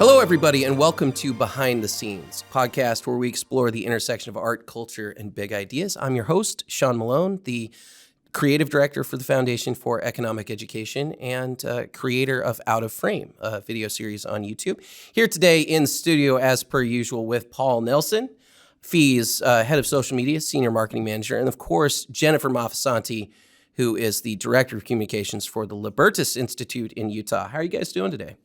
Hello, everybody, and welcome to Behind the Scenes, a podcast where we explore the intersection of art, culture, and big ideas. I'm your host, Sean Malone, the creative director for the Foundation for Economic Education and creator of Out of Frame, a video series on YouTube. Here today in studio, as per usual, with Paul Nelson, FEE's head of social media, senior marketing manager, and of course, Jennifer Mafasanti, who is the director of communications for the Libertas Institute in Utah. How are you guys doing today?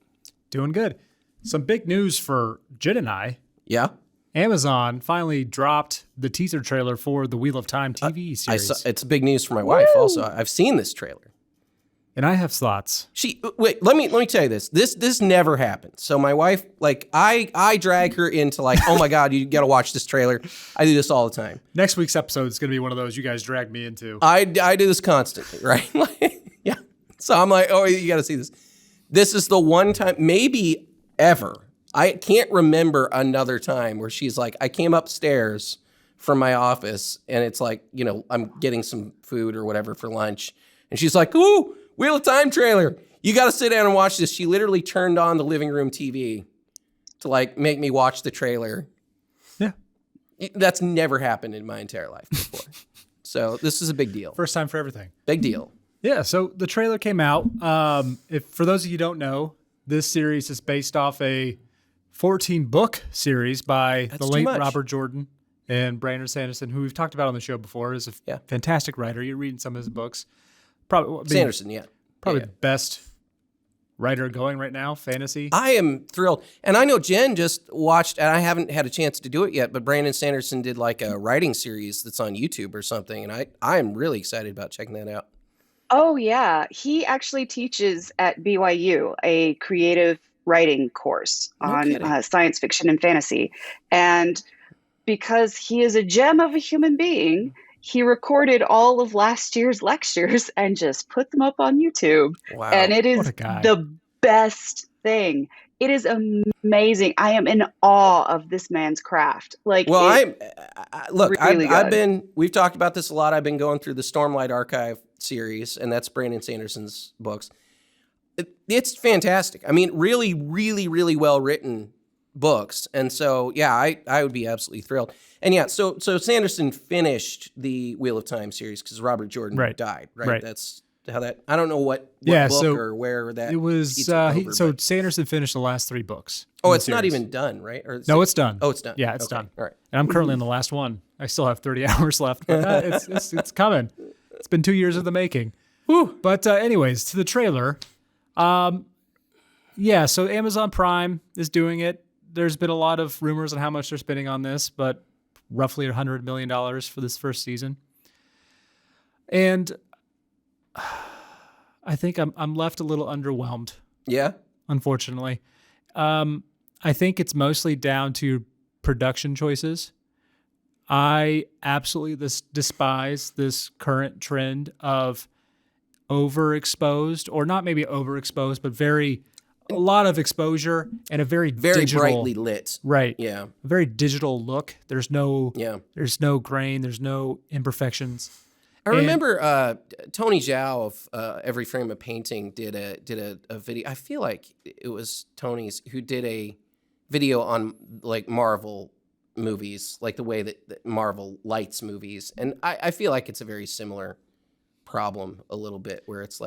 Doing good. Some big news for Jen and I. Yeah? Amazon finally dropped the teaser trailer for the Wheel of Time TV series. It's big news for my wife also. I've seen this trailer. And I have thoughts. Wait, let me tell you this. This never happened. So my wife, I drag her into oh my God, you got to watch this trailer. I do this all the time. Next week's episode is going to be one of those you guys drag me into. I do this constantly, right? Yeah. So I'm like, oh, you got to see this. This is the one time, maybe ever. I can't remember another time where she's like, I came upstairs from my office and it's I'm getting some food or whatever for lunch. And she's like, ooh, Wheel of Time trailer. You got to sit down and watch this. She literally turned on the living room TV to make me watch the trailer. Yeah. That's never happened in my entire life before. So this is a big deal. First time for everything. Big deal. Yeah. So the trailer came out. For those of you who don't know, this series is based off a 14-book series by the late Robert Jordan and Brandon Sanderson, who we've talked about on the show before, is a fantastic writer. You're reading some of his books. Probably Sanderson, Probably the best writer going right now, fantasy. I am thrilled. And I know Jen just watched, and I haven't had a chance to do it yet, but Brandon Sanderson did a writing series that's on YouTube or something, and I am really excited about checking that out. Oh, yeah. He actually teaches at BYU a creative writing course on science fiction and fantasy. And because he is a gem of a human being, he recorded all of last year's lectures and just put them up on YouTube. Wow. And it is the best thing. It is amazing. I am in awe of this man's craft. We've talked about this a lot. I've been going through the Stormlight Archive series, and that's Brandon Sanderson's books. It's fantastic. I mean, really, really, really well written books. And so, yeah, I would be absolutely thrilled. And yeah, so Sanderson finished the Wheel of Time series because Robert Jordan died, right? That's how that, I don't know what book or where that. It was, Sanderson finished the last 3 books. Oh, it's not even done, right? No, it's done. Oh, it's done. Yeah, it's done. All right. And I'm currently in the last one. I still have 30 hours left, but it's coming. It's been 2 years of the making. Whew. But anyways, to the trailer. So Amazon Prime is doing it. There's been a lot of rumors on how much they're spending on this, but roughly $100 million for this first season. And I think I'm left a little underwhelmed. Yeah. Unfortunately. I think it's mostly down to production choices. I absolutely despise this current trend of overexposed, or not maybe overexposed, but a lot of exposure and a very digital, brightly lit. Right. Yeah. A very digital look. There's no grain. There's no imperfections. I remember Tony Zhao of Every Frame of Painting did a video. I feel like it was Tony's who did a video on Marvel movies, the way that Marvel lights movies. And I feel like it's a very similar problem a little bit, where it's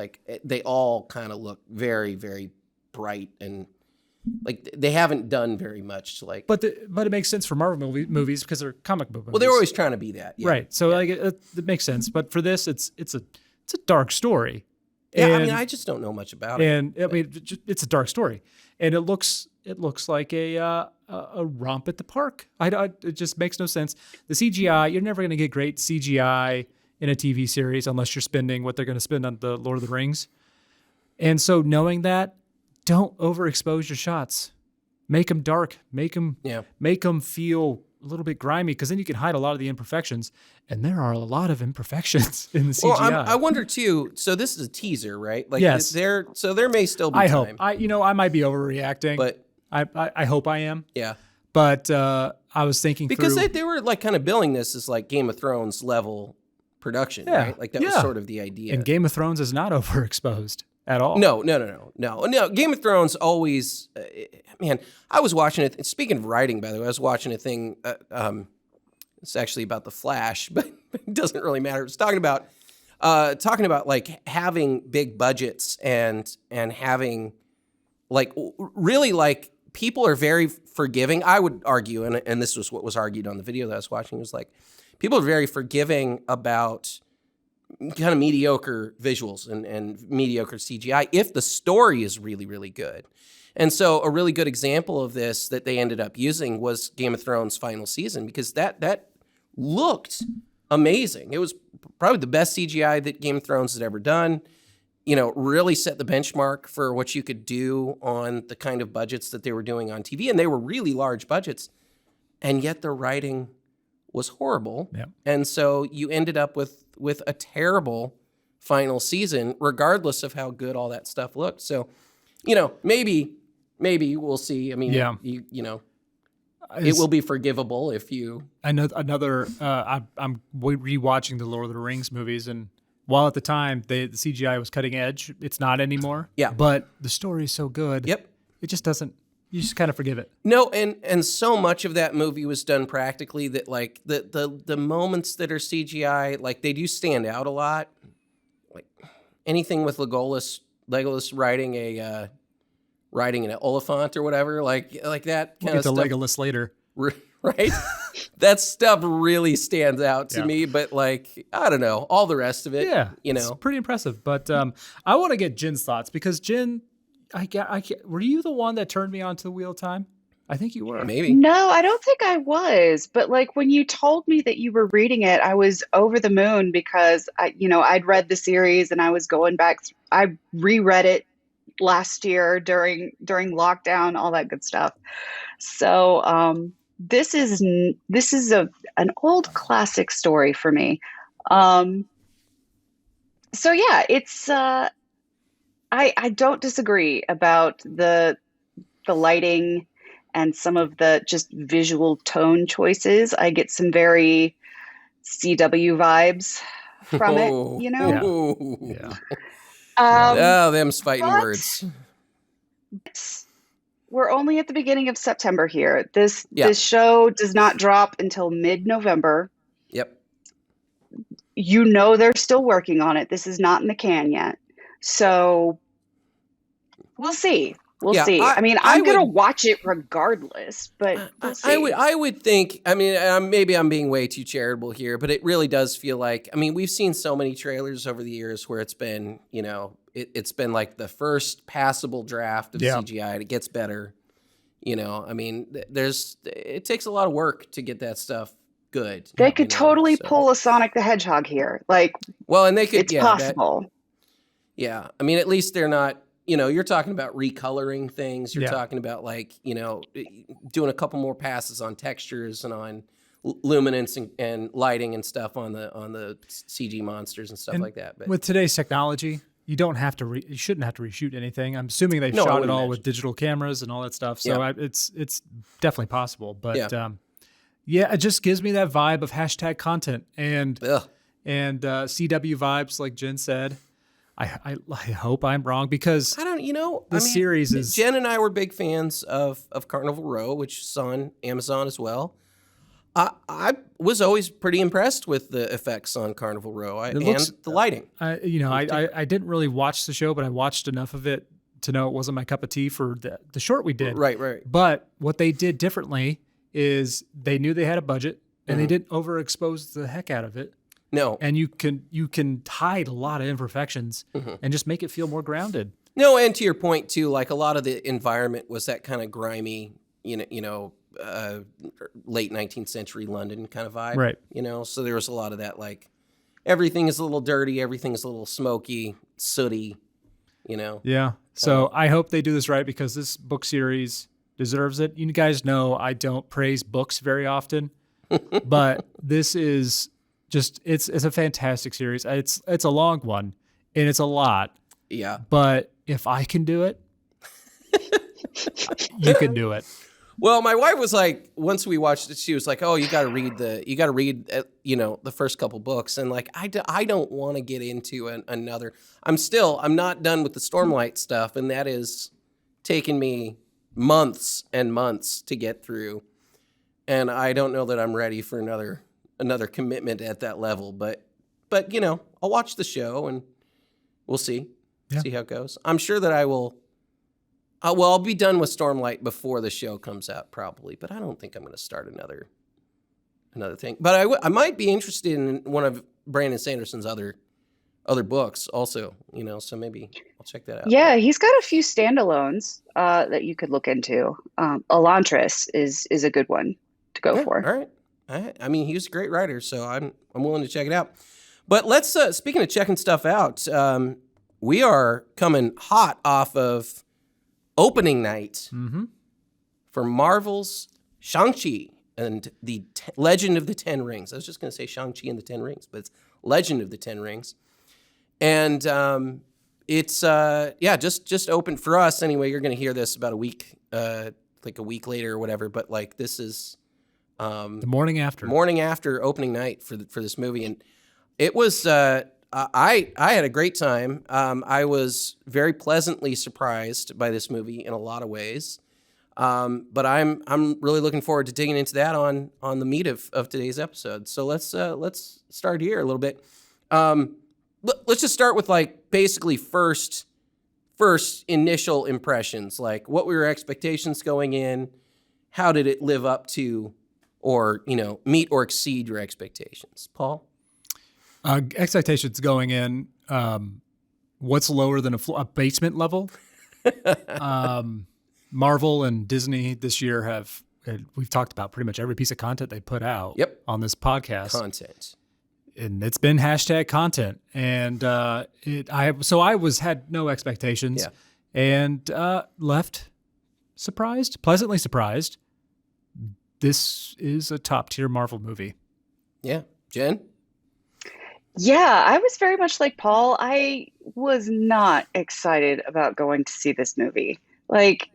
they all kind of look very, very bright and they haven't done very much to But it makes sense for Marvel movies because they're comic book movies. Well, they're always trying to be that. Yeah. Right. So it makes sense. But for this, it's a dark story. Yeah, and, I just don't know much about it. And it's a dark story, and it looks like a romp at the park. It just makes no sense. The CGI, you're never going to get great CGI in a TV series unless you're spending what they're going to spend on the Lord of the Rings. And so knowing that, don't overexpose your shots. Make them dark. Make them feel a little bit grimy, because then you can hide a lot of the imperfections. And there are a lot of imperfections in the CGI. Well, I wonder too. So this is a teaser, right? Yes. There may still be I time. hope. I might be overreacting, but I hope I am. Yeah. But I was thinking because they were kind of billing this as Game of Thrones level production, right? That was sort of the idea. And Game of Thrones is not overexposed at all. No. Game of Thrones always, man. I was watching it. Speaking of writing, by the way, I was watching a thing. It's actually about the Flash, but it doesn't really matter. It's talking about like having big budgets and having like really like people are very forgiving. I would argue, and this was what was argued on the video that I was watching, was like people are very forgiving about kind of mediocre visuals and mediocre CGI if the story is really, really good. And so a really good example of this that they ended up using was Game of Thrones final season, because that looked amazing. It was probably the best CGI that Game of Thrones had ever done. You know, really set the benchmark for what you could do on the kind of budgets that they were doing on TV. And they were really large budgets. And yet the writing was horrible. Yep. And so you ended up with a terrible final season, regardless of how good all that stuff looked. So, you know, maybe we'll see. I mean, you know, it will be forgivable if you. I'm rewatching the Lord of the Rings movies, and while at the time the CGI was cutting edge, it's not anymore. Yeah. But the story is so good. Yep. It just doesn't. You just kind of forgive it. No, and so much of that movie was done practically that like the moments that are CGI, like they do stand out a lot. Like anything with Legolas riding an elephant or whatever, like that kind We'll of get to stuff. Legolas later. Right? That stuff really stands out to me, but like, I don't know, all the rest of it, you know. It's pretty impressive. But I want to get Jin's thoughts, because Jin, were you the one that turned me on to the Wheel of Time? I think you were. Maybe. No, I don't think I was. But like when you told me that you were reading it, I was over the moon because I'd read the series and I was going back. I reread it last year during lockdown, all that good stuff. So this is an old classic story for me. So yeah, it's I don't disagree about the lighting and some of the just visual tone choices. I get some very CW vibes from it, you know? Yeah. Them's fighting words. We're only at the beginning of September here. This show does not drop until mid-November. Yep. You know they're still working on it. This is not in the can yet. So we'll see. We'll see. I mean, I'm going to watch it regardless, but we'll see. I would think, I mean, maybe I'm being way too charitable here, but it really does feel like, I mean, we've seen so many trailers over the years where it's been, you know, it's been like the first passable draft of CGI and it gets better. You know, I mean, it takes a lot of work to get that stuff good. They could totally pull a Sonic the Hedgehog here. Like, well, and they could, it's possible. I mean, at least they're not, you know, you're talking about recoloring things. You're talking about like, you know, doing a couple more passes on textures and on luminance and lighting and stuff on the CG monsters and stuff like that. But with today's technology, you don't have to. You shouldn't have to reshoot anything. I'm assuming they've shot it all with digital cameras and all that stuff. So it's definitely possible. But it just gives me that vibe of hashtag content and CW vibes, like Jen said. I hope I'm wrong, because I don't, you know, series is. Jen and I were big fans of Carnival Row, which is on Amazon as well. I was always pretty impressed with the effects on Carnival Row and the lighting. I didn't really watch the show, but I watched enough of it to know it wasn't my cup of tea for the short we did. Right. But what they did differently is they knew they had a budget and they didn't overexpose the heck out of it. No. And you can hide a lot of imperfections and just make it feel more grounded. No, and to your point too, like a lot of the environment was that kind of grimy, late 19th century London kind of vibe. Right. You know, so there was a lot of that, like everything is a little dirty, everything is a little smoky, sooty, you know. Yeah. So I hope they do this right, because this book series deserves it. You guys know I don't praise books very often, but this is just it's a fantastic series. It's a long one and it's a lot. Yeah. But if I can do it, you can do it. Well, my wife was like, once we watched it, she was like, "Oh, you got to read the first couple books." And like, I don't want to get into another. I'm not done with the Stormlight stuff, and that is taken me months and months to get through. And I don't know that I'm ready for another commitment at that level. But I'll watch the show and we'll see how it goes. I'm sure that I will. I'll be done with Stormlight before the show comes out, probably. But I don't think I'm going to start another thing. But I might be interested in one of Brandon Sanderson's other books, also. So maybe I'll check that out. Yeah, he's got a few standalones that you could look into. Elantris is a good one to go for. All right. I mean, he's a great writer, so I'm willing to check it out. But let's speaking of checking stuff out, we are coming hot off of opening night for Marvel's Shang-Chi and the Legend of the Ten Rings. I was just going to say Shang-Chi and the Ten Rings, but it's Legend of the Ten Rings. And it's just opened for us anyway. You're going to hear this about a week later or whatever. But like this is the morning after opening night for this movie, and it was. I had a great time. I was very pleasantly surprised by this movie in a lot of ways. But I'm really looking forward to digging into that on the meat of today's episode. So let's start here a little bit. Let's just start with like basically first initial impressions. Like, what were your expectations going in? How did it live up to, or meet or exceed your expectations, Paul? Expectations going in, what's lower than a basement level? Marvel and Disney this year we've talked about pretty much every piece of content they put out on this podcast. Content. And it's been hashtag content. And I had no expectations and left pleasantly surprised. This is a top tier Marvel movie. Yeah. Jen? Yeah, I was very much like Paul. I was not excited about going to see this movie. Like,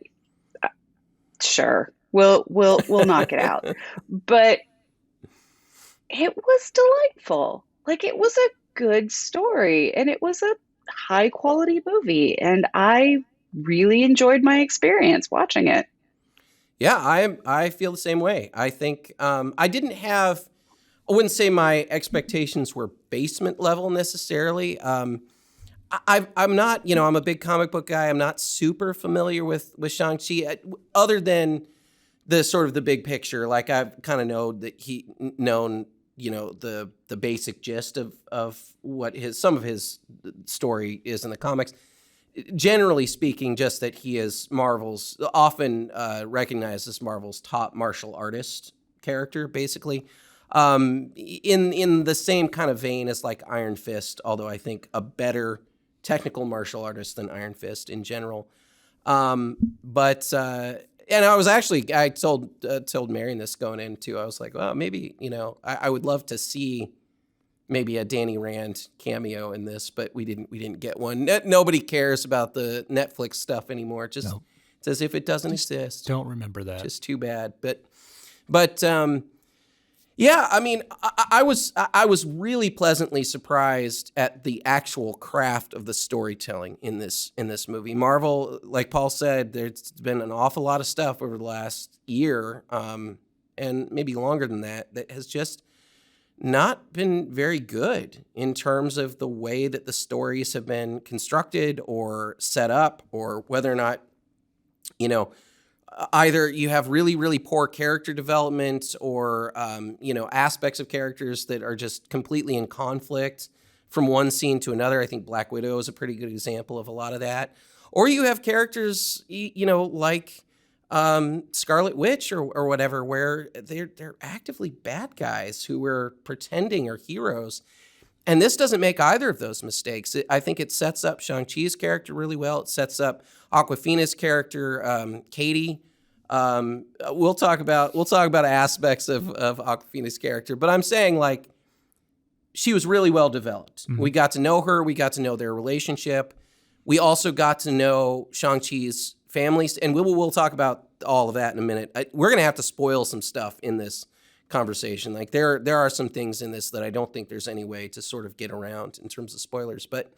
sure, we'll knock it out. But it was delightful. Like, it was a good story and it was a high quality movie. And I really enjoyed my experience watching it. Yeah, I feel the same way. I think I wouldn't say my expectations were basement level necessarily. I'm not, I'm a big comic book guy. I'm not super familiar with Shang-Chi, other than the sort of the big picture. Like, I've kind of known the basic gist of what some of his story is in the comics. Generally speaking, just that he is Marvel's, often recognized as Marvel's top martial artist character, basically. In the same kind of vein as like Iron Fist, although I think a better technical martial artist than Iron Fist in general. And I told Marion this going in too. I was like, well, maybe, I would love to see maybe a Danny Rand cameo in this, but we didn't get one. Nobody cares about the Netflix stuff anymore. It's as if it doesn't exist. Don't remember that. Just too bad. But yeah, I mean, I was really pleasantly surprised at the actual craft of the storytelling in this movie. Marvel, like Paul said, there's been an awful lot of stuff over the last year, and maybe longer than that has just not been very good in terms of the way that the stories have been constructed or set up, or whether or not, either you have really, really poor character development or, aspects of characters that are just completely in conflict from one scene to another. I think Black Widow is a pretty good example of a lot of that. Or you have characters, like Scarlet Witch or whatever, where they're actively bad guys who are pretending are heroes. And this doesn't make either of those mistakes. I think it sets up Shang-Chi's character really well. It sets up Awkwafina's character, Katie. We'll talk about aspects of Awkwafina's character, but I'm saying, like, she was really well developed. Mm-hmm. We got to know her. We got to know their relationship. We also got to know Shang-Chi's families, and we'll talk about all of that in a minute. We're going to have to spoil some stuff in this conversation. Like there are some things in this that I don't think there's any way to sort of get around in terms of spoilers. But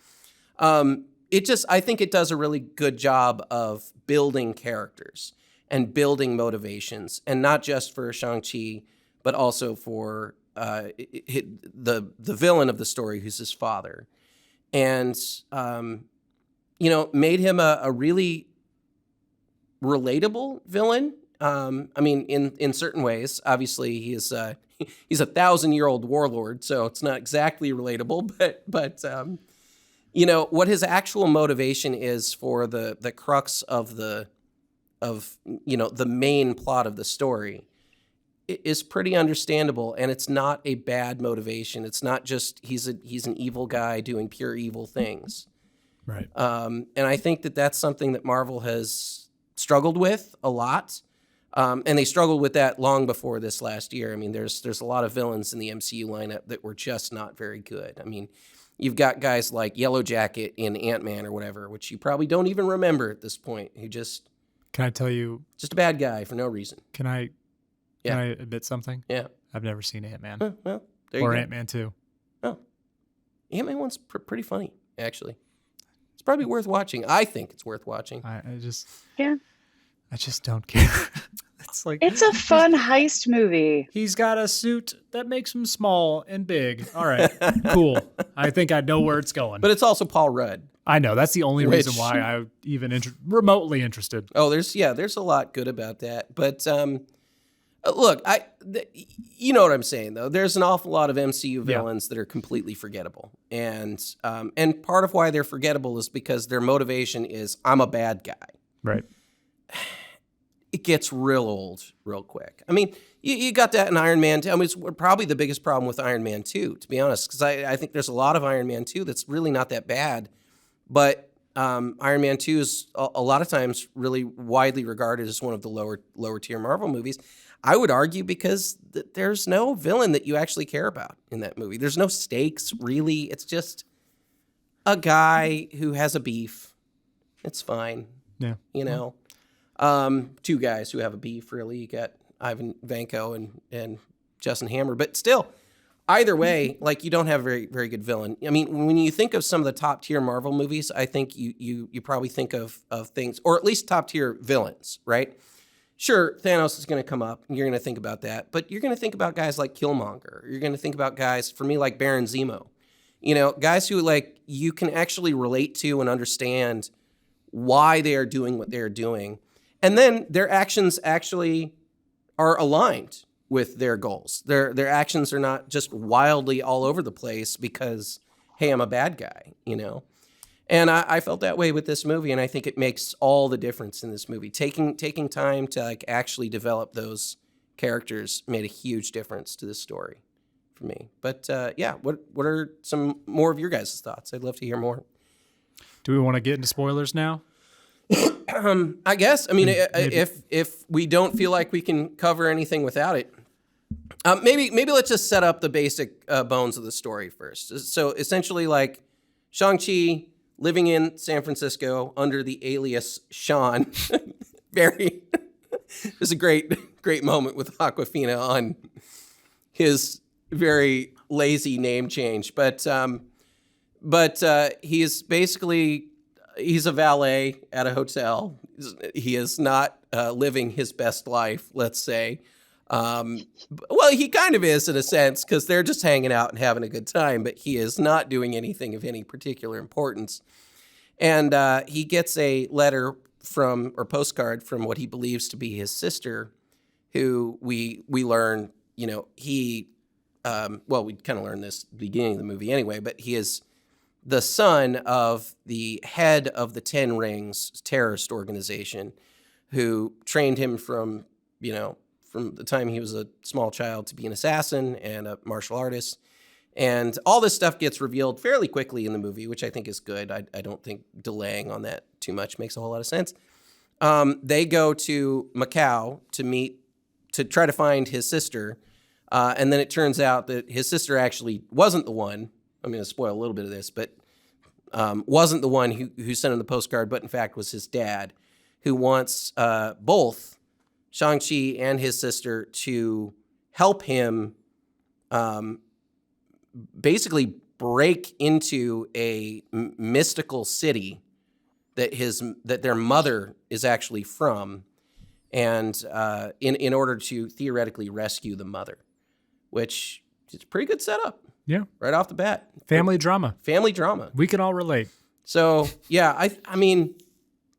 I think it does a really good job of building characters and building motivations, and not just for Shang-Chi, but also for the villain of the story, who's his father, and made him a really relatable villain. I mean, in certain ways, obviously he's a 1,000-year-old warlord, so it's not exactly relatable, but what his actual motivation is for the crux of the main plot of the story is pretty understandable, and it's not a bad motivation. It's not just he's an evil guy doing pure evil things. Right. And I think that's something that Marvel has struggled with a lot. And they struggled with that long before this last year. I mean, there's a lot of villains in the MCU lineup that were just not very good. I mean, you've got guys like Yellow Jacket in Ant-Man or whatever, which you probably don't even remember at this point, who just... Can I tell you... Just a bad guy for no reason. Can I admit something? Yeah. I've never seen Ant-Man. Well, there you or go. Ant-Man 2. Oh. Ant-Man 1's pretty funny, actually. It's probably worth watching. I think it's worth watching. I just don't care. It's a fun heist movie. He's got a suit that makes him small and big. All right, cool. I think I know where it's going. But it's also Paul Rudd. I know. That's the only reason why I'm even remotely interested. Oh, there's a lot good about that. But look, you know what I'm saying, though. There's an awful lot of MCU villains that are completely forgettable. And part of why they're forgettable is because their motivation is, I'm a bad guy. Right. It gets real old real quick. I mean, you got that in Iron Man 2. I mean, it's probably the biggest problem with Iron Man 2, to be honest, because I think there's a lot of Iron Man 2 that's really not that bad. But Iron Man 2 is a lot of times really widely regarded as one of the lower tier Marvel movies. I would argue because there's no villain that you actually care about in that movie. There's no stakes, really. It's just a guy who has a beef. It's fine. Yeah. Two guys who have a beef, really. You got Ivan Vanko and Justin Hammer. But still, either way, like, you don't have a very, very good villain. I mean, when you think of some of the top tier Marvel movies, I think you probably think of things, or at least top tier villains, right? Sure, Thanos is going to come up, and you're going to think about that. But you're going to think about guys like Killmonger. You're going to think about guys, for me, like Baron Zemo. Guys who, like, you can actually relate to and understand why they are doing what they're doing. And then their actions actually are aligned with their goals. Their actions are not just wildly all over the place because, hey, I'm a bad guy, And I felt that way with this movie, and I think it makes all the difference in this movie. Taking time to, like, actually develop those characters made a huge difference to this story for me. But what are some more of your guys' thoughts? I'd love to hear more. Do we want to get into spoilers now? I guess. I mean, if we don't feel like we can cover anything without it, maybe let's just set up the basic bones of the story first. So essentially, like, Shang-Chi living in San Francisco under the alias Sean. There's a great moment with Awkwafina on his very lazy name change, but he's basically. He's a valet at a hotel. He is not living his best life, let's say. Well, he kind of is in a sense, because they're just hanging out and having a good time, but he is not doing anything of any particular importance. And he gets a letter or postcard from what he believes to be his sister, who we learn, we kind of learn this at the beginning of the movie anyway, but he is the son of the head of the 10 Rings terrorist organization, who trained him from the time he was a small child to be an assassin and a martial artist. And all this stuff gets revealed fairly quickly in the movie, which I think is good. I don't think delaying on that too much makes a whole lot of sense. They go to Macau to try to find his sister. And then it turns out that his sister actually wasn't the one. I'm going to spoil a little bit of this, but wasn't the one who sent him the postcard, but in fact was his dad, who wants both Shang-Chi and his sister to help him basically break into a mystical city that their mother is actually from, and in order to theoretically rescue the mother, which is a pretty good setup. Yeah. Right off the bat. Family drama. Family drama. We can all relate. So, yeah, I mean,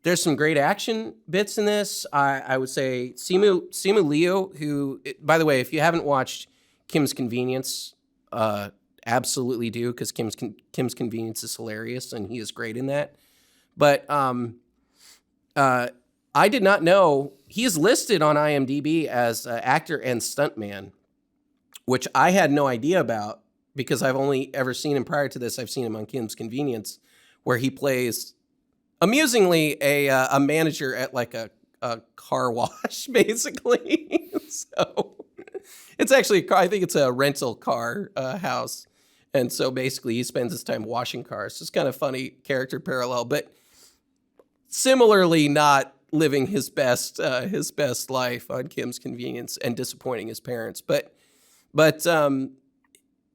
there's some great action bits in this. I would say Simu Liu, who, by the way, if you haven't watched Kim's Convenience, absolutely do, because Kim's Convenience is hilarious, and he is great in that. But I did not know he is listed on IMDb as actor and stuntman, which I had no idea about, because I've only ever seen him prior to this. I've seen him on Kim's Convenience, where he plays, amusingly, a manager at like a car wash, basically. So it's actually, I think it's a rental car house. And so basically he spends his time washing cars. It's kind of funny character parallel, but similarly not living his best life on Kim's Convenience and disappointing his parents. But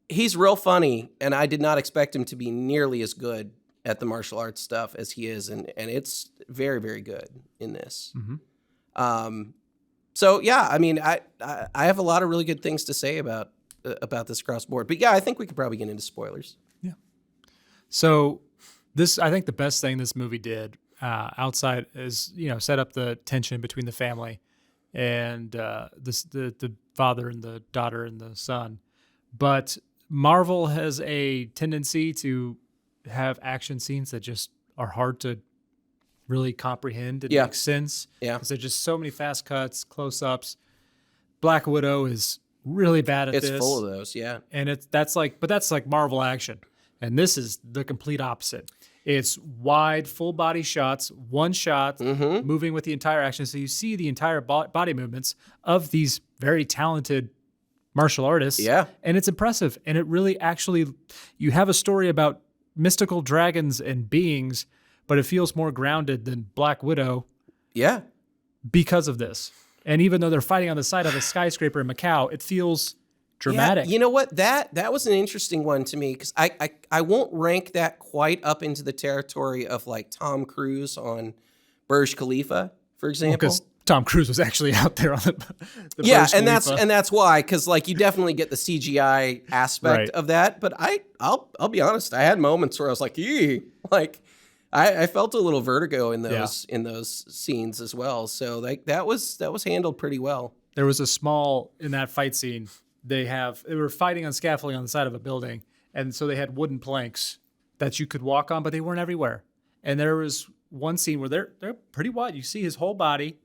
he's real funny, and I did not expect him to be nearly as good at the martial arts stuff as he is, and it's very, very good in this. Mm-hmm. So yeah, I mean, I have a lot of really good things to say about this cross board, but yeah, I think we could probably get into spoilers. Yeah. So I think the best thing this movie did outside is, set up the tension between the family and the father and the daughter and the son. But Marvel has a tendency to have action scenes that just are hard to really comprehend and make sense. Yeah. Because there's just so many fast cuts, close-ups. Black Widow is really bad at this. It's full of those, yeah. And that's like Marvel action. And this is the complete opposite. It's wide, full body shots, one shot, moving with the entire action. So you see the entire body movements of these very talented martial artists. Yeah. And it's impressive. And it really actually, you have a story about mystical dragons and beings, but it feels more grounded than Black Widow. Yeah. Because of this. And even though they're fighting on the side of a skyscraper in Macau, it feels dramatic. Yeah, you know what? That was an interesting one to me, because I won't rank that quite up into the territory of like Tom Cruise on Burj Khalifa, for example. Because Tom Cruise was actually out there on the yeah, Burj and Khalifa. that's why, because like you definitely get the CGI aspect of that. But I'll be honest, I had moments where I was like, "Ee," like I felt a little vertigo in those scenes as well. So like that was handled pretty well. There was in that fight scene, they were fighting on scaffolding on the side of a building, and so they had wooden planks that you could walk on, but they weren't everywhere. And there was one scene where they're pretty wide. You see his whole body,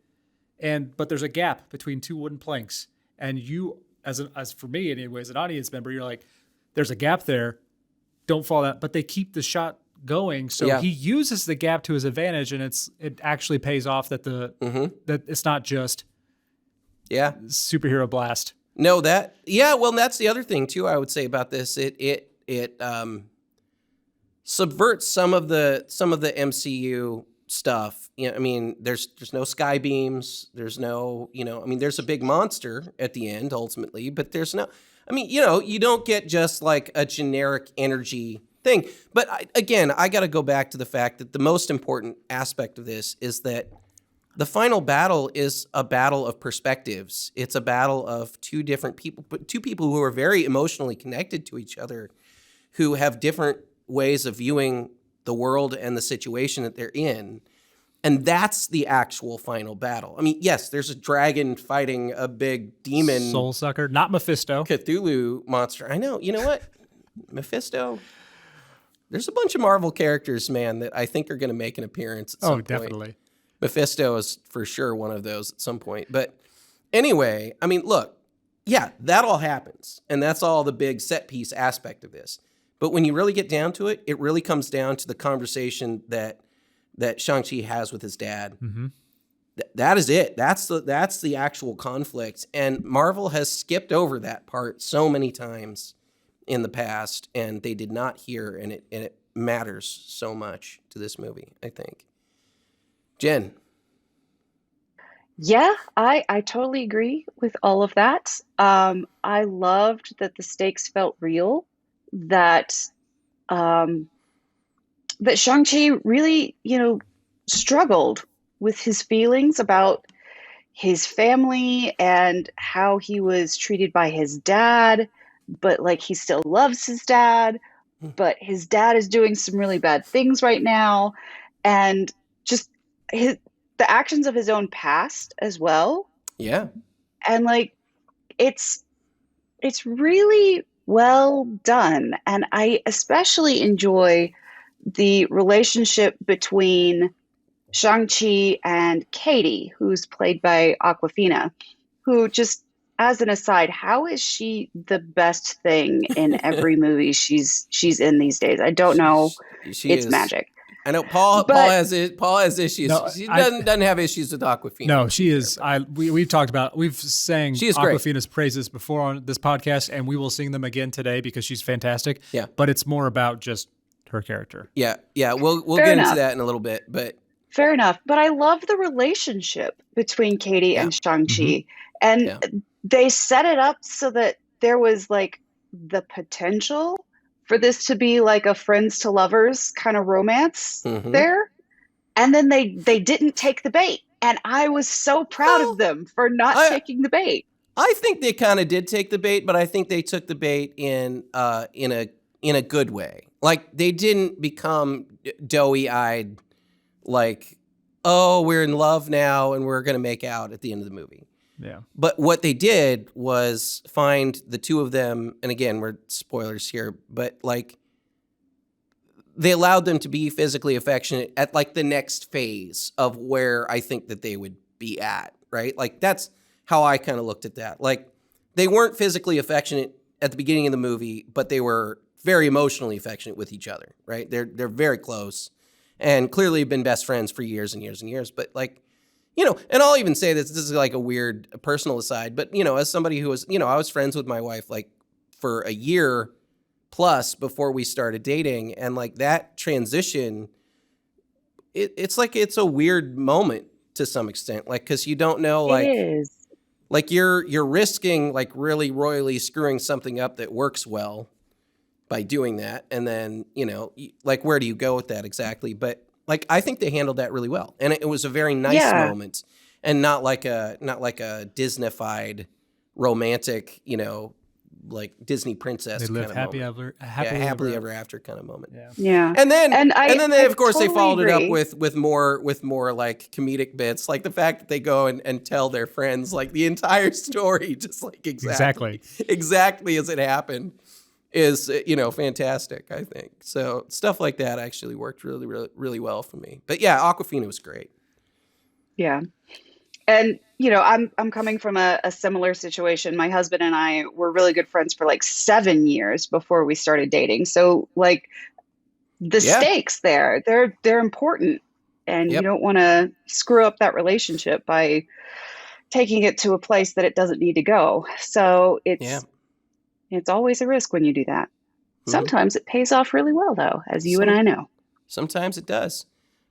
but there's a gap between two wooden planks. And you, as for me anyways, an audience member, you're like, there's a gap there, don't fall out. But they keep the shot going, so he uses the gap to his advantage, and it actually pays off that that it's not just superhero blast. No, well, that's the other thing too, I would say about this. It subverts some of the MCU stuff. I mean, there's no sky beams, there's no, I mean, there's a big monster at the end ultimately, but there's no, I mean, you don't get just like a generic energy thing. But I got to go back to the fact that the most important aspect of this is that the final battle is a battle of perspectives. It's a battle of two people who are very emotionally connected to each other, who have different ways of viewing the world and the situation that they're in. And that's the actual final battle. I mean, yes, there's a dragon fighting a big demon. Soul sucker, not Mephisto. Cthulhu monster. I know. You know what? Mephisto. There's a bunch of Marvel characters, man, that I think are going to make an appearance at some point. Oh, definitely. Mephisto is for sure one of those at some point. But anyway, I mean, look, yeah, that all happens. And that's all the big set piece aspect of this. But when you really get down to it, it really comes down to the conversation that Shang-Chi has with his dad. Mm-hmm. That is it. That's the actual conflict. And Marvel has skipped over that part so many times in the past, and they did not hear, and it matters so much to this movie, I think. Jen. Yeah, I totally agree with all of that. I loved that the stakes felt real, that um, that Shang-Chi really, struggled with his feelings about his family and how he was treated by his dad, but like he still loves his dad, but his dad is doing some really bad things right now, and just his the actions of his own past as well. Yeah. And like it's it's really well done, and I especially enjoy the relationship between Shang-Chi and Katie, who's played by Aquafina, who just, as an aside, how is she the best thing in every movie she's in these days? I don't know. She's she It's is. magic. I know Paul But has it. Paul has issues. No, She I doesn't have issues with Aquafina. no, Let's be she fair, is. but We've sang she is great. Aquafina's praises before on this podcast, and we will sing them again today because she's fantastic. Yeah. But it's more about just her character. Yeah, yeah. We'll fair get into enough. that in a little bit, but Fair enough. But I love the relationship between Katie yeah, and Hmm. Shang-Chi. And yeah. they set it up so that there was like the potential for this to be like a friends to lovers kind of romance Mm-hmm. there. And then they didn't take the bait. And I was so proud of Well, them for not I taking the bait. I think they kind of did take the bait, but I think they took the bait in a good way. Like they didn't become doughy eyed, like, oh, we're in love now and we're gonna make out at the end of the movie. Yeah. But what they did was find the two of them, and again, we're spoilers here, but like they allowed them to be physically affectionate at like the next phase of where I think that they would be at, right? Like that's how I kind of looked at that. Like they weren't physically affectionate at the beginning of the movie, but they were very emotionally affectionate with each other, right? They're very close and clearly have been best friends for years and years and years. But like, and I'll even say this is like a weird personal aside, but as somebody who was, I was friends with my wife like for a year plus before we started dating, and like that transition, it's like it's a weird moment to some extent, like because you don't know, It is. like you're risking like really royally screwing something up that works well by doing that, and then like where do you go with that exactly? But like I think they handled that really well, and it was a very nice Yeah. moment, and not like a Disneyfied romantic, like Disney princess They kind live of happy moment. ever, Yeah, happily, happily ever after kind of moment. Yeah. Yeah. And then And and then they I of course they totally followed it up agree. with more like comedic bits, like the fact that they go and tell their friends like the entire story just like exactly as it happened is fantastic, I think. So stuff like that actually worked really really really well for me. But yeah, Aquafina was great. Yeah. And I'm coming from a similar situation. My husband and I were really good friends for like 7 years before we started dating. So like the Yeah. stakes there, they're important, and you Yep. don't want to screw up that relationship by taking it to a place that it doesn't need to go. So Yeah. it's always a risk when you do that. Mhm. Sometimes it pays off really well though, as you and Some I know. sometimes it does.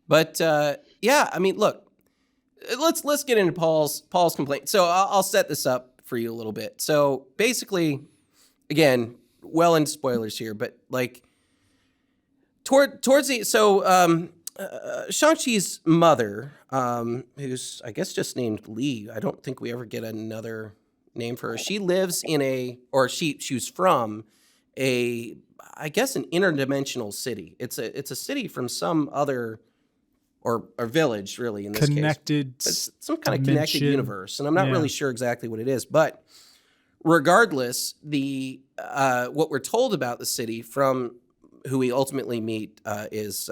But yeah, I mean, look, let's get into Paul's complaint. So I'll set this up for you a little bit. So basically, again, well into spoilers here, but like towards the Shang-Chi's mother, who's I guess just named Lee. I don't think we ever get another name for her. She lives she was from a, I guess, an interdimensional city. It's a city from some other or village really in this case. Connected But it's some kind of connected dimension. universe, and I'm not Yeah. really sure exactly what it is. But regardless, the what we're told about the city from who we ultimately meet is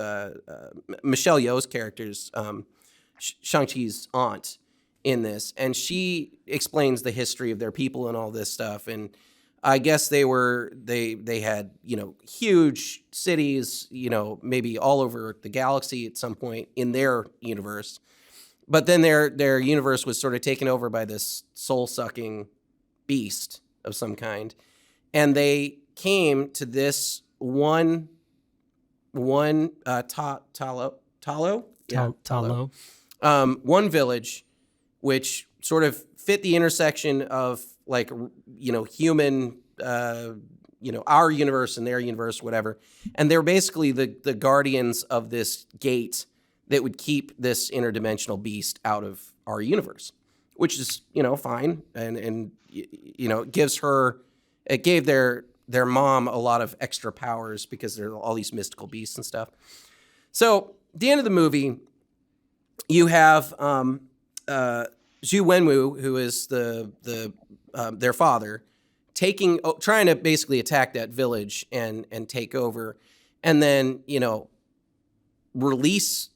Michelle Yeoh's character's Shang-Chi's aunt in this, and she explains the history of their people and all this stuff. And I guess they had huge cities, maybe all over the galaxy at some point in their universe. But then their universe was sort of taken over by this soul-sucking beast of some kind, and they came to this one Talo, yeah, Talo. one village which sort of fit the intersection of like, human, our universe and their universe, whatever. And they're basically the guardians of this gate that would keep this interdimensional beast out of our universe, which is, fine. And it gave their mom a lot of extra powers because there are all these mystical beasts and stuff. So at the end of the movie, you have Zhu Wenwu, who is their father, trying to basically attack that village and take over, and then release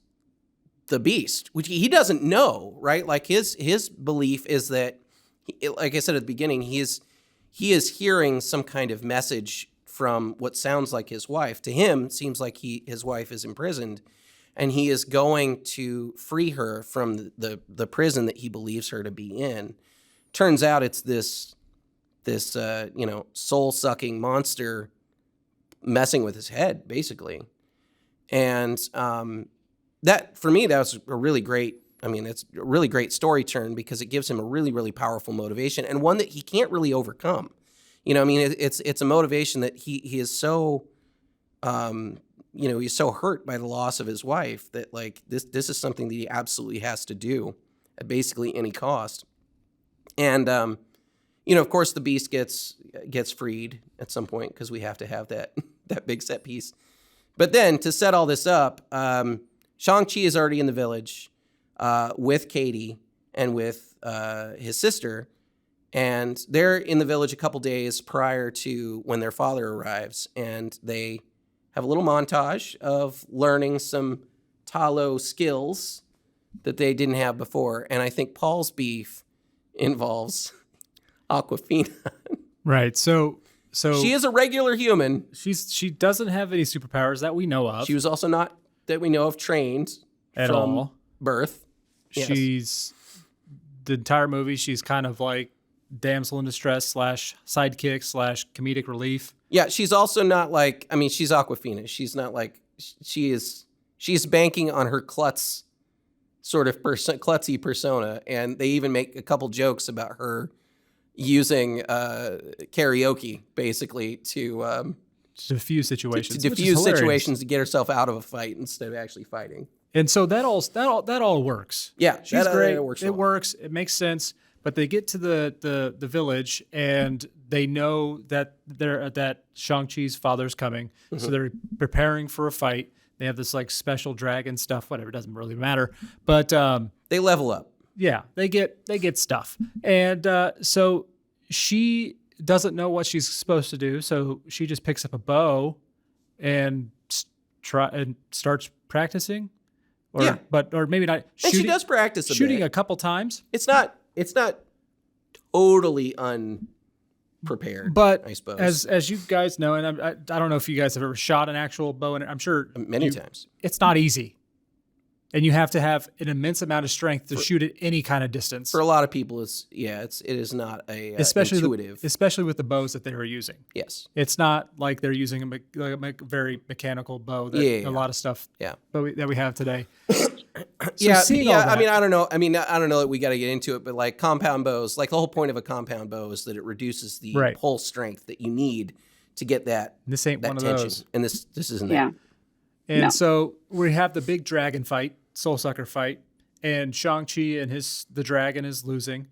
the beast, which he doesn't know, right? Like his belief is that, like I said at the beginning, he is hearing some kind of message from what sounds like his wife. To him, it seems like his wife is imprisoned, and he is going to free her from the prison that he believes her to be in. Turns out it's this soul-sucking monster messing with his head, basically. And that, for me, that was a really great, it's a really great story turn because it gives him a really, really powerful motivation, and one that he can't really overcome. It's a motivation that he is so, he's so hurt by the loss of his wife that, like, this is something that he absolutely has to do at basically any cost. And, of course, the beast gets freed at some point because we have to have that big set piece. But then to set all this up, Shang-Chi is already in the village with Katie and with his sister, and they're in the village a couple days prior to when their father arrives, and they have a little montage of learning some Talo skills that they didn't have before. And I think Paul's beef involves Awkwafina. Right. So she is a regular human. She doesn't have any superpowers that we know of. She was also not, that we know of, trained at from all. Birth. Yes. She's the entire movie. She's kind of like damsel in distress / sidekick / comedic relief. Yeah, she's also not like, she's Awkwafina. She's not like, she's banking on her klutz sort of klutzy persona, and they even make a couple jokes about her using karaoke basically to diffuse situations. To diffuse situations to get herself out of a fight instead of actually fighting. And so that all works. Yeah, she's great. It works. It works. It makes sense. But they get to the village and they know that that Shang-Chi's father's coming, so they're preparing for a fight. They have this like special dragon stuff. Whatever, it doesn't really matter. But they level up. Yeah, they get stuff, and so she doesn't know what she's supposed to do. So she just picks up a bow and starts practicing. Or maybe not. And she does practice shooting bit. A couple times. It's not totally unprepared, but I suppose. As you guys know, and I don't know if you guys have ever shot an actual bow, and I'm sure many times. It's not easy, and you have to have an immense amount of strength to shoot at any kind of distance. For a lot of people, it is not a especially intuitive, especially with the bows that they were using. Yes, it's not like they're using a very mechanical bow. That a lot of stuff. Yeah, that we have today. So I don't know. I don't know that we got to get into it, but like compound bows, like the whole point of a compound bow is that it reduces the pull strength that you need to get that. This ain't that one tension. of those, and this isn't that. And so we have the big dragon fight, soul sucker fight, and Shang-Chi and the dragon is losing,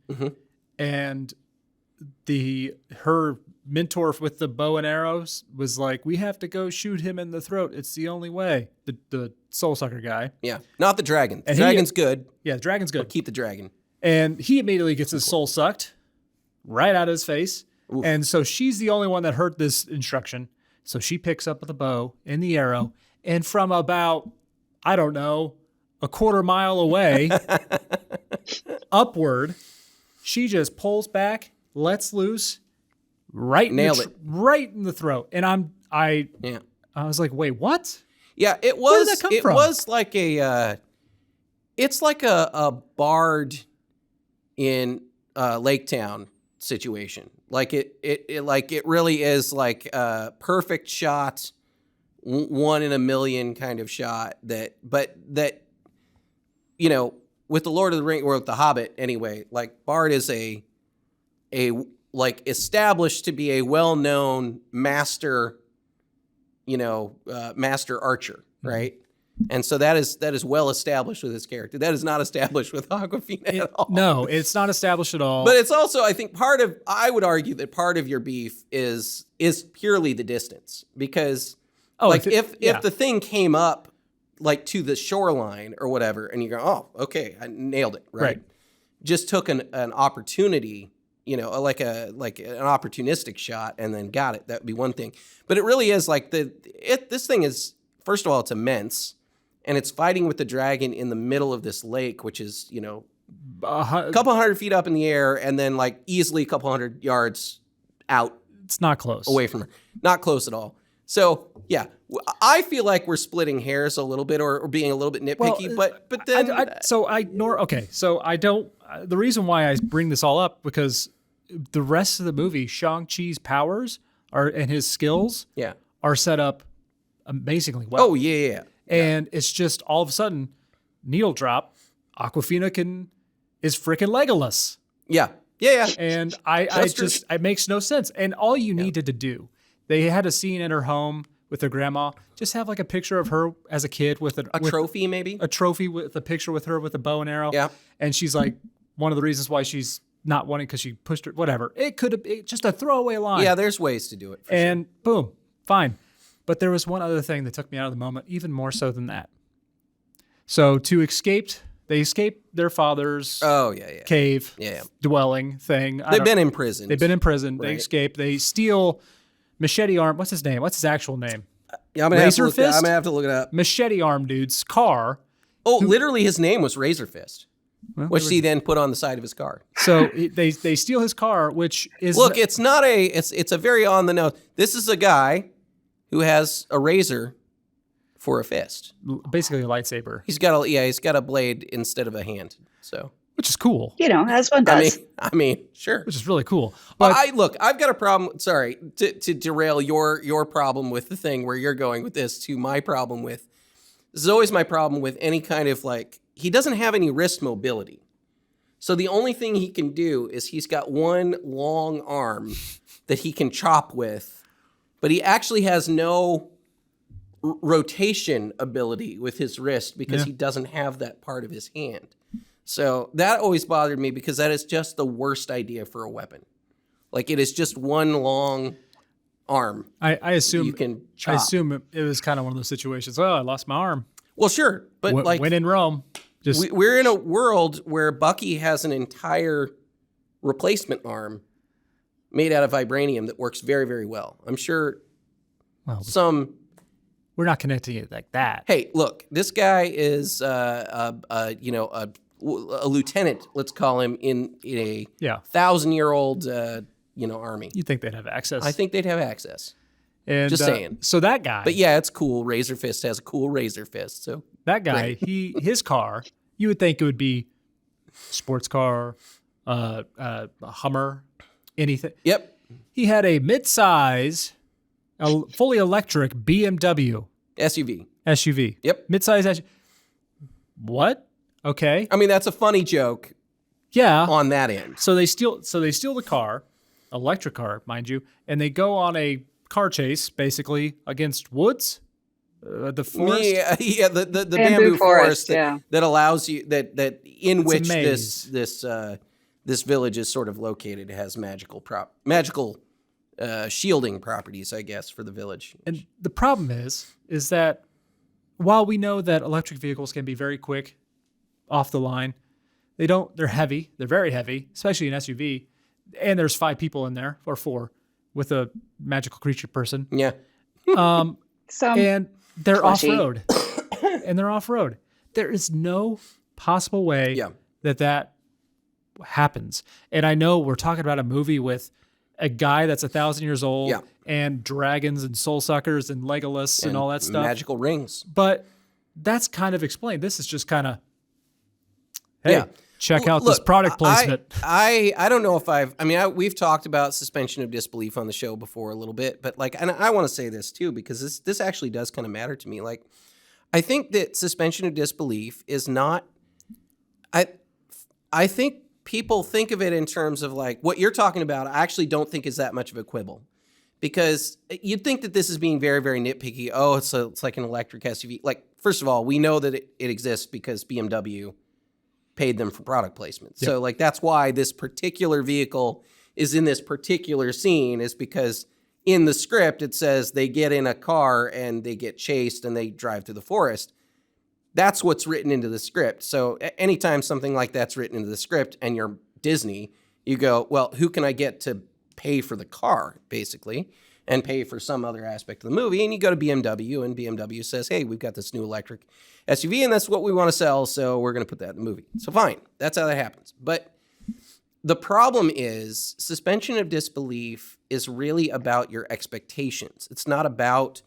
and her mentor with the bow and arrows was like, we have to go shoot him in the throat. It's the only way. The soul sucker guy. Yeah. Not the dragon. The dragon's good. Yeah, the dragon's good. But keep the dragon. And he immediately gets his soul sucked right out of his face. Oof. And so she's the only one that heard this instruction. So she picks up the bow and the arrow, and from about, I don't know, a quarter mile away, upward, she just pulls back, lets loose, right in the throat. And I was like, wait, what? Yeah, it was. Where did that come from? It was like it's like a Bard in Lake Town situation. Like it really is like a perfect shot, 1 in a million kind of shot. But with the Lord of the Ring or with the Hobbit anyway, like Bard is a like established to be a well-known master, master archer, right? And so that is well established with his character. That is not established with Awkwafina at all. No, it's not established at all. But it's also, I think, I would argue that part of your beef is purely the distance. Because if the thing came up like to the shoreline or whatever, and you go, oh, okay, I nailed it, right? Just took an opportunity, like an opportunistic shot and then got it. That would be one thing. But it really is like this thing is, first of all, it's immense. And it's fighting with the dragon in the middle of this lake, which is, a couple hundred feet up in the air and then like easily a couple hundred yards out. It's not close. Away from her. Not close at all. So, yeah, I feel like we're splitting hairs a little bit or being a little bit nitpicky, but then... The reason why I bring this all up, because the rest of the movie, Shang-Chi's powers and his skills are set up amazingly well. Oh, yeah. And it's just all of a sudden, needle drop, Awkwafina is freaking Legolas. Yeah. And it makes no sense. And all you needed to do, they had a scene in her home with her grandma, just have like a picture of her as a kid with a trophy, maybe? A trophy with a picture with her with a bow and arrow. Yeah. And she's like, one of the reasons why she's not wanting because she pushed her, whatever. It could have just a throwaway line. Yeah, there's ways to do it. And boom, fine. But there was one other thing that took me out of the moment, even more so than that. So they escaped their father's cave dwelling thing. They've been imprisoned. Right. They escape. They steal Machete Arm. What's his name? What's his actual name? Yeah, I'm gonna have to look it up. Machete Arm dude's car. Oh, literally, his name was Razor Fist, which he then put on the side of his car. So they steal his car, which is it's a very on the nose. This is a guy who has a razor for a fist, basically a lightsaber. He's got a blade instead of a hand. So, which is cool. As one does. I mean, sure. Which is really cool. But I've got a problem. Sorry to derail your problem with the thing where you're going with this to my problem with. This is always my problem with any kind of he doesn't have any wrist mobility. So the only thing he can do is he's got one long arm that he can chop with. But he actually has no rotation ability with his wrist because he doesn't have that part of his hand. So that always bothered me because that is just the worst idea for a weapon. Like it is just one long arm. I assume you can chop. I assume it was kind of one of those situations. Oh, I lost my arm. Well, sure, but when in Rome, we're in a world where Bucky has an entire replacement arm made out of vibranium that works very, very well. I'm sure we're not connecting it like that. Hey, look, this guy is a lieutenant, let's call him, in a 1,000-year-old army. You think they'd have access? I think they'd have access. And just saying. So that guy. But yeah, it's cool. Razor Fist has a cool razor fist. So that guy, his car, you would think it would be sports car, a Hummer, anything. Yep. He had a mid-size, fully electric BMW SUV. Yep. Mid-size SUV. What? Okay. I mean, that's a funny joke. Yeah. On that end. So they steal the car, electric car, mind you, and they go on a car chase, basically against woods, the forest. Yeah, the bamboo forest that allows you that in it's which this village is sort of located. It has magical shielding properties, I guess, for the village. And the problem is that while we know that electric vehicles can be very quick off the line, they're heavy. They're very heavy, especially an SUV. And there's 5 people in there, or 4, with a magical creature person. Yeah. And they're off-road. There is no possible way that happens. And I know we're talking about a movie with a guy that's 1,000 years old and dragons and soul suckers and Legolas and all that stuff. Magical rings. But that's kind of explained. This is just kind of, check out this product placement. I don't know if we've talked about suspension of disbelief on the show before a little bit, but and I want to say this too, because this actually does kind of matter to me. I think that suspension of disbelief is not, I think people think of it in terms of like what you're talking about. I actually don't think is that much of a quibble, because you'd think that this is being very, very nitpicky. Oh, it's like an electric SUV. Like, first of all, we know that it exists because BMW paid them for product placement. Yep. So like that's why this particular vehicle is in this particular scene, is because in the script it says they get in a car and they get chased and they drive through the forest. That's what's written into the script. So anytime something like that's written into the script and you're Disney, you go, well, who can I get to pay for the car, basically, and pay for some other aspect of the movie? And you go to BMW, and BMW says, hey, we've got this new electric SUV, and that's what we want to sell, so we're going to put that in the movie. So fine, that's how that happens. But the problem is suspension of disbelief is really about your expectations. It's not about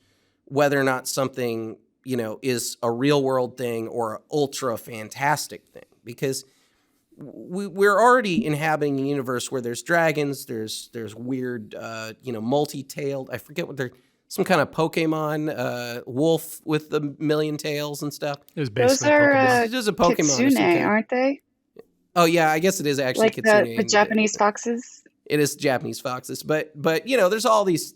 whether or not something, you know, is a real world thing or an ultra fantastic thing, because we're already inhabiting a universe where there's dragons, there's weird, multi-tailed, I forget what they're, some kind of Pokemon, wolf with the million tails and stuff. It was Those basically are Pokemon. It's just a Pokemon. kitsune, aren't they? Oh yeah, I guess it is actually Like kitsune. the Japanese foxes. It is Japanese foxes, but you know, there's all these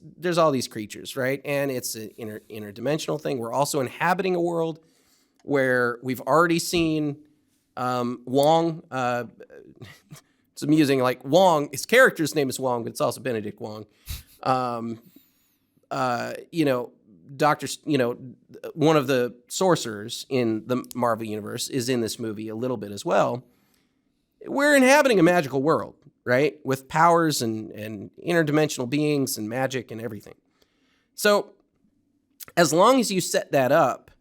creatures, right? And it's an interdimensional thing. We're also inhabiting a world where we've already seen Wong. It's amusing, like Wong. His character's name is Wong, but it's also Benedict Wong. Doctor, one of the sorcerers in the Marvel universe is in this movie a little bit as well. We're inhabiting a magical world, right? With powers and interdimensional beings and magic and everything. So as long as you set that up,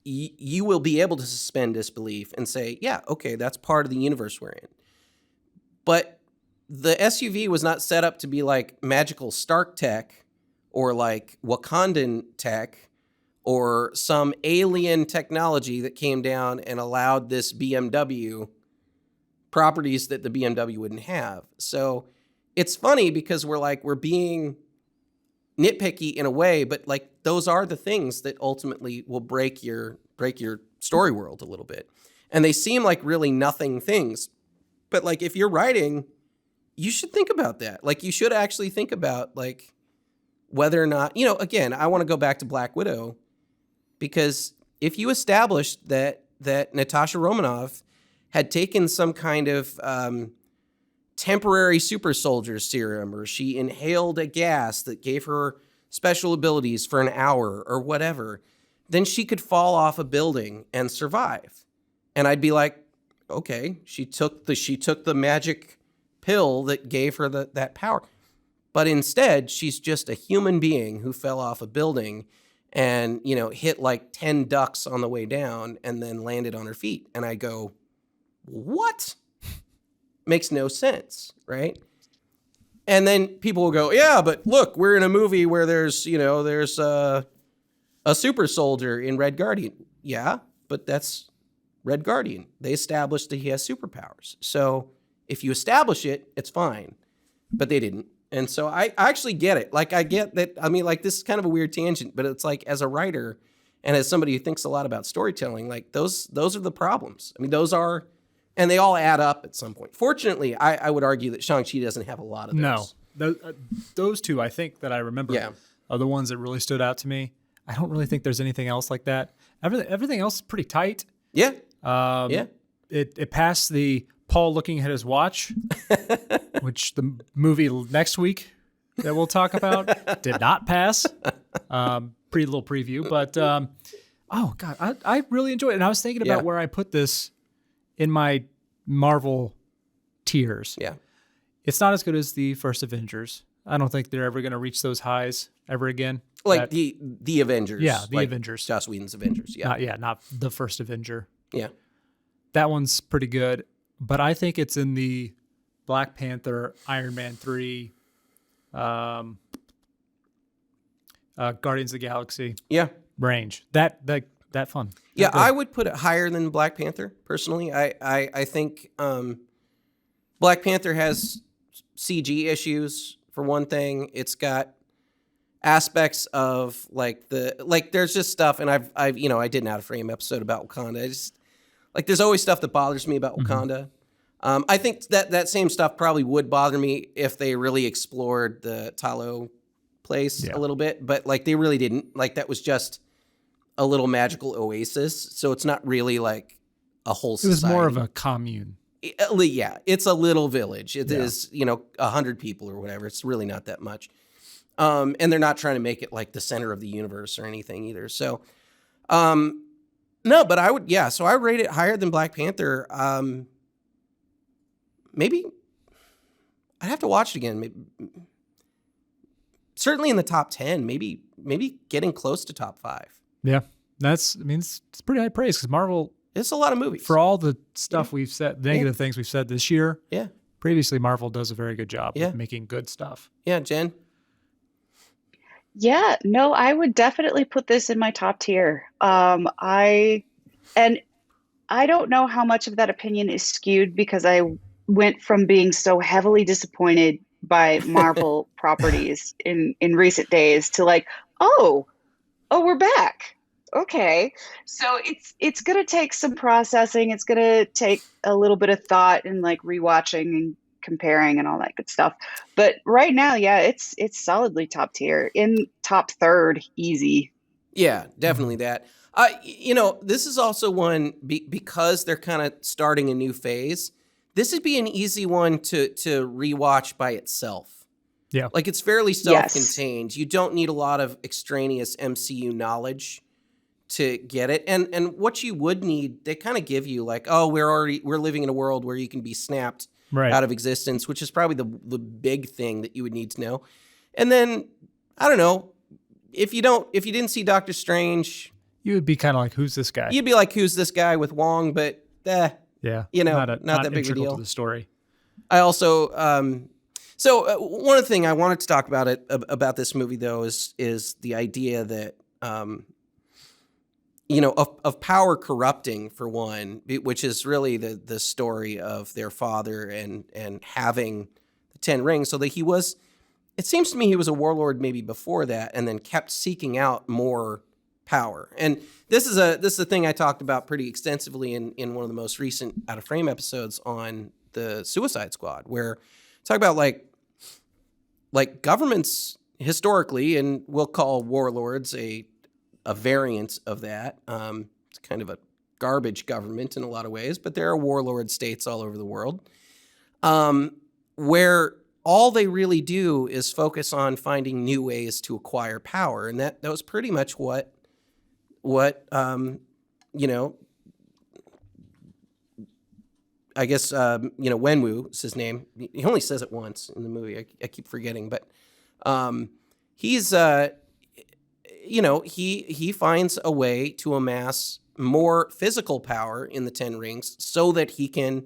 you will be able to suspend disbelief and say, yeah, okay, that's part of the universe we're in. But the SUV was not set up to be like magical Stark tech or like Wakandan tech or some alien technology that came down and allowed this BMW properties that the BMW wouldn't have. So it's funny because we're being nitpicky in a way, but like those are the things that ultimately will break your story world a little bit. And they seem like really nothing things. But like if you're writing, you should think about that. Like you should actually think about like whether or not, again, I want to go back to Black Widow, because if you established that Natasha Romanoff had taken some kind of temporary super soldier serum, or she inhaled a gas that gave her special abilities for an hour or whatever, then she could fall off a building and survive. And I'd be like, okay, she took the magic pill that gave her that power. But instead, she's just a human being who fell off a building and, hit like 10 ducks on the way down and then landed on her feet. And I go, what? Makes no sense, right? And then people will go, yeah, but look, we're in a movie where there's a super soldier in Red Guardian. Yeah, but that's Red Guardian. They established that he has superpowers. So if you establish it, it's fine. But they didn't. And so I actually get it. Like, I get that. I mean, like, this is kind of a weird tangent, but it's like, as a writer and as somebody who thinks a lot about storytelling, like, those are the problems. I mean, those are, and they all add up at some point. Fortunately, I would argue that Shang-Chi doesn't have a lot of those. No. Those two, I think, that I remember are the ones that really stood out to me. I don't really think there's anything else like that. Everything else is pretty tight. Yeah. It passed the Paul looking at his watch, which the movie next week that we'll talk about did not pass. Pretty little preview, but oh God, I really enjoyed it. And I was thinking about where I put this in my Marvel tiers. Yeah. It's not as good as the first Avengers. I don't think they're ever going to reach those highs ever again. Like the Avengers. Yeah, the like Avengers. Joss Whedon's Avengers. Yeah. Not the first Avenger. Yeah. That one's pretty good, but I think it's in the Black Panther, Iron Man 3, Guardians of the Galaxy range. That fun. Yeah, I would put it higher than Black Panther, personally. I think Black Panther has CG issues, for one thing. It's got aspects of there's just stuff, and I did an Out of Frame episode about Wakanda. Like there's always stuff that bothers me about Wakanda. I think that same stuff probably would bother me if they really explored the Talo place a little bit, but like they really didn't. Like that was just a little magical oasis, so it's not really like a whole society. It was more of a commune. Yeah, it's a little village. It is, 100 people or whatever. It's really not that much. And they're not trying to make it like the center of the universe or anything either. So, no, but I would, so I rate it higher than Black Panther. Maybe I'd have to watch it again. Maybe, certainly in the top 10, maybe getting close to top 5. Yeah, it's pretty high praise because Marvel, it's a lot of movies. For all the stuff we've said, negative things we've said this year. Yeah. Previously, Marvel does a very good job of making good stuff. Yeah, Jen? Yeah, no, I would definitely put this in my top tier. I don't know how much of that opinion is skewed because I went from being so heavily disappointed by Marvel properties in recent days to like, oh, we're back. Okay. So it's going to take some processing. It's going to take a little bit of thought and like rewatching and comparing and all that good stuff. But right now, it's solidly top tier, in top third, easy. Yeah, definitely that. This is also one because they're kind of starting a new phase. This would be an easy one to rewatch by itself. Yeah. Like it's fairly self-contained. You don't need a lot of extraneous MCU knowledge to get it. And what you would need, they kind of give you like, oh, we're living in a world where you can be snapped out of existence, which is probably the big thing that you would need to know. And then I don't know, if you didn't see Doctor Strange, you would be kind of like, who's this guy? You'd be like, who's this guy with Wong? But not that big a deal to the story. I also one thing I wanted to talk about this movie though is the idea that of power corrupting, for one, which is really the story of their father and having the 10 rings. So that it seems to me he was a warlord maybe before that, and then kept seeking out more power. And this is a thing I talked about pretty extensively in one of the most recent Out of Frame episodes on the Suicide Squad, where talk about like governments historically, and we'll call warlords a variant of that. It's kind of a garbage government in a lot of ways, but there are warlord states all over the world, where all they really do is focus on finding new ways to acquire power. And that was pretty much what I guess, Wenwu is his name. He only says it once in the movie. I keep forgetting, but he's, he finds a way to amass more physical power in the 10 rings so that he can,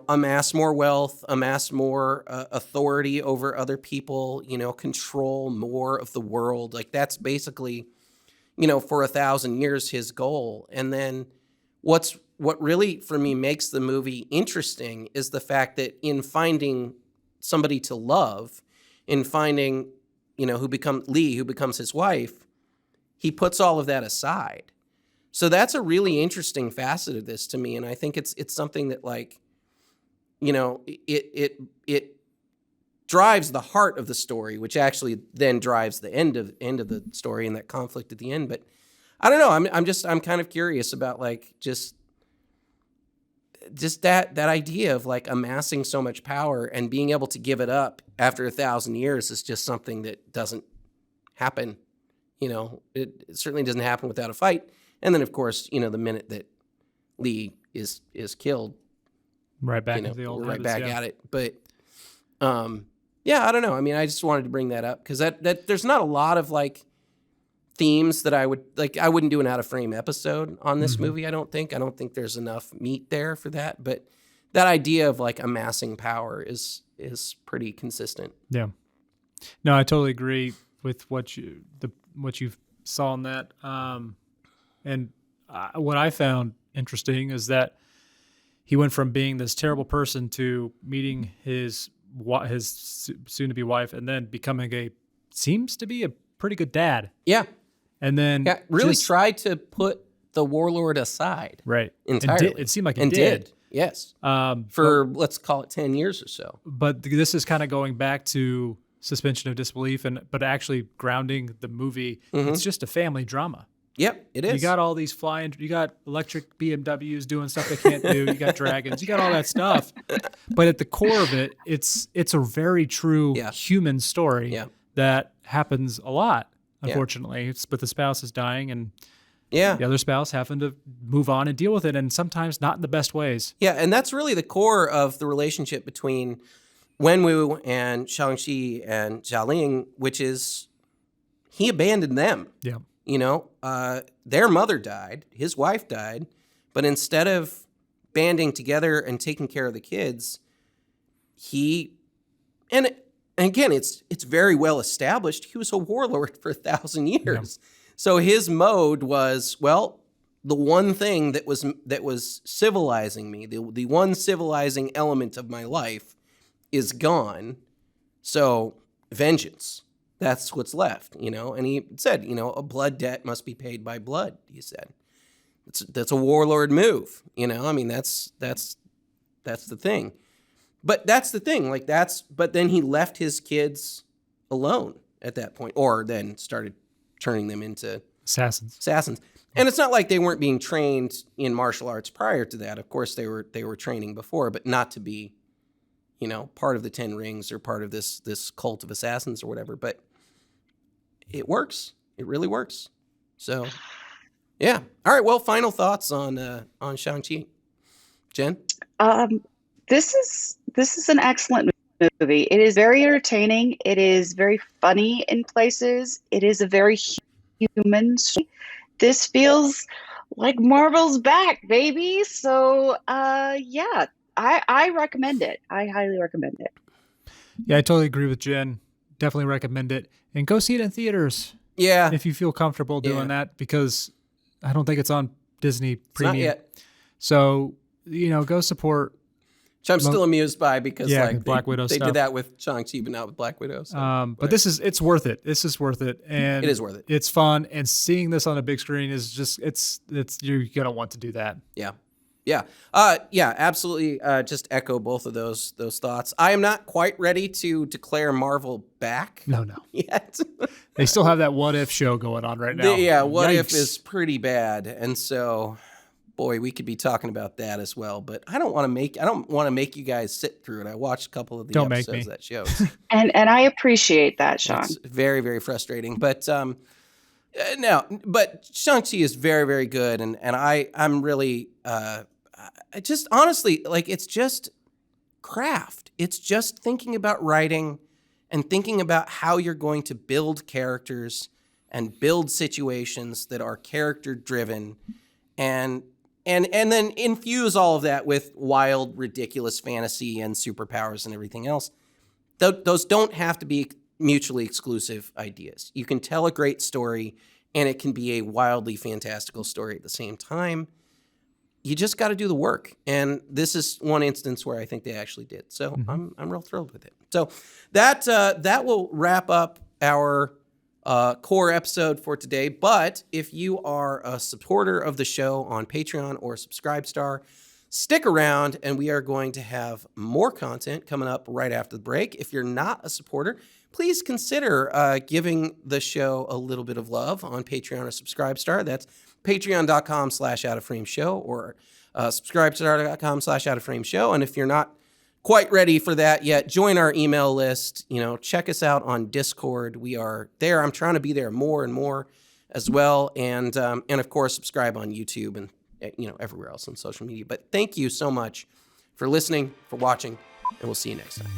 amass more wealth, amass more authority over other people, control more of the world. Like that's basically, for 1,000 years his goal. And then what really for me makes the movie interesting is the fact that in finding somebody to love, in finding, who becomes his wife, he puts all of that aside. So that's a really interesting facet of this to me. And I think it's something that like, it drives the heart of the story, which actually then drives the end of the story and that conflict at the end. But I don't know. I'm kind of curious about like just that idea of like amassing so much power and being able to give it up after 1,000 years is just something that doesn't happen. It certainly doesn't happen without a fight. And then of course, the minute that Lee is killed, right back into the old we're right habits, back at it. But I don't know. I mean, I just wanted to bring that up because that there's not a lot of like themes that I wouldn't do an Out of Frame episode on this movie. I don't think there's enough meat there for that. But that idea of like amassing power is pretty consistent. Yeah. No, I totally agree with what you saw in that. And what I found interesting is that he went from being this terrible person to meeting his soon-to-be wife, and then becoming seems to be a pretty good dad. Yeah. And then really tried to put the warlord aside. Right. Entirely. It seemed like it and did. Yes. For let's call it 10 years or so. But this is kind of going back to suspension of disbelief, but actually grounding the movie. It's just a family drama. Yep, it is. You got all these you got electric BMWs doing stuff they can't do. You got dragons. You got all that stuff. But at the core of it, it's a very true human story that happens a lot, unfortunately. It's with the spouse is dying and the other spouse having to move on and deal with it, and sometimes not in the best ways. Yeah, and that's really the core of the relationship between Wenwu and Shang-Chi and Xiaoling, which is he abandoned them. Yeah. You know, their mother died, his wife died, but instead of banding together and taking care of the kids, and again, it's very well established, he was a warlord for 1,000 years. Yeah. So his mode was, well, the one thing that was civilizing me, the one civilizing element of my life is gone. So vengeance. That's what's left, you know. And he said, you know, a blood debt must be paid by blood, he said. That's a warlord move, you know. I mean, that's the thing. But that's the thing, but then he left his kids alone at that point, or then started turning them into assassins. And it's not like they weren't being trained in martial arts prior to that. Of course they were training before, but not to be, you know, part of the 10 Rings or part of this cult of assassins or whatever. But it works. It really works. So, yeah. All right. Well, final thoughts on Shang-Chi. Jen? This is an excellent movie. It is very entertaining. It is very funny in places. It is a very human story. This feels like Marvel's back, baby. So, yeah, I recommend it. I highly recommend it. Yeah, I totally agree with Jen. Definitely recommend it. And go see it in theaters. Yeah. If you feel comfortable doing that, because I don't think it's on Disney Premium. Not yet. So, you know, go support. Which I'm still amused by because Black Widow they stuff. did that with Shang-Chi, but not with Black Widow. So, but it's worth it. This is worth it. And it is worth it. It's fun. And seeing this on a big screen is just, you're going to want to do that. Yeah. Yeah. Yeah, absolutely. Just echo both of those thoughts. I am not quite ready to declare Marvel back. No. Yet. They still have that What If show going on right now. What If is pretty bad. And so, boy, we could be talking about that as well. But I don't want to make you guys sit through it. I watched a couple of the episodes of that shows. And I appreciate that, Sean. It's very, very frustrating. But no, but Shang-Chi is very, very good. And I'm really I just honestly, like, it's just craft. It's just thinking about writing and thinking about how you're going to build characters and build situations that are character driven and then infuse all of that with wild, ridiculous fantasy and superpowers and everything else. Those don't have to be mutually exclusive ideas. You can tell a great story and it can be a wildly fantastical story at the same time. You just got to do the work. And this is one instance where I think they actually did. So I'm real thrilled with it. So that will wrap up our core episode for today. But if you are a supporter of the show on Patreon or Subscribestar, stick around and we are going to have more content coming up right after the break. If you're not a supporter, please consider giving the show a little bit of love on Patreon or Subscribestar. That's patreon.com/outoframeshow or subscribestar.com/outoframeshow. And if you're not quite ready for that yet, join our email list. You know, check us out on Discord. We are there. I'm trying to be there more and more as well. And of course, subscribe on YouTube and, you know, everywhere else on social media. But thank you so much for listening, for watching, and we'll see you next time.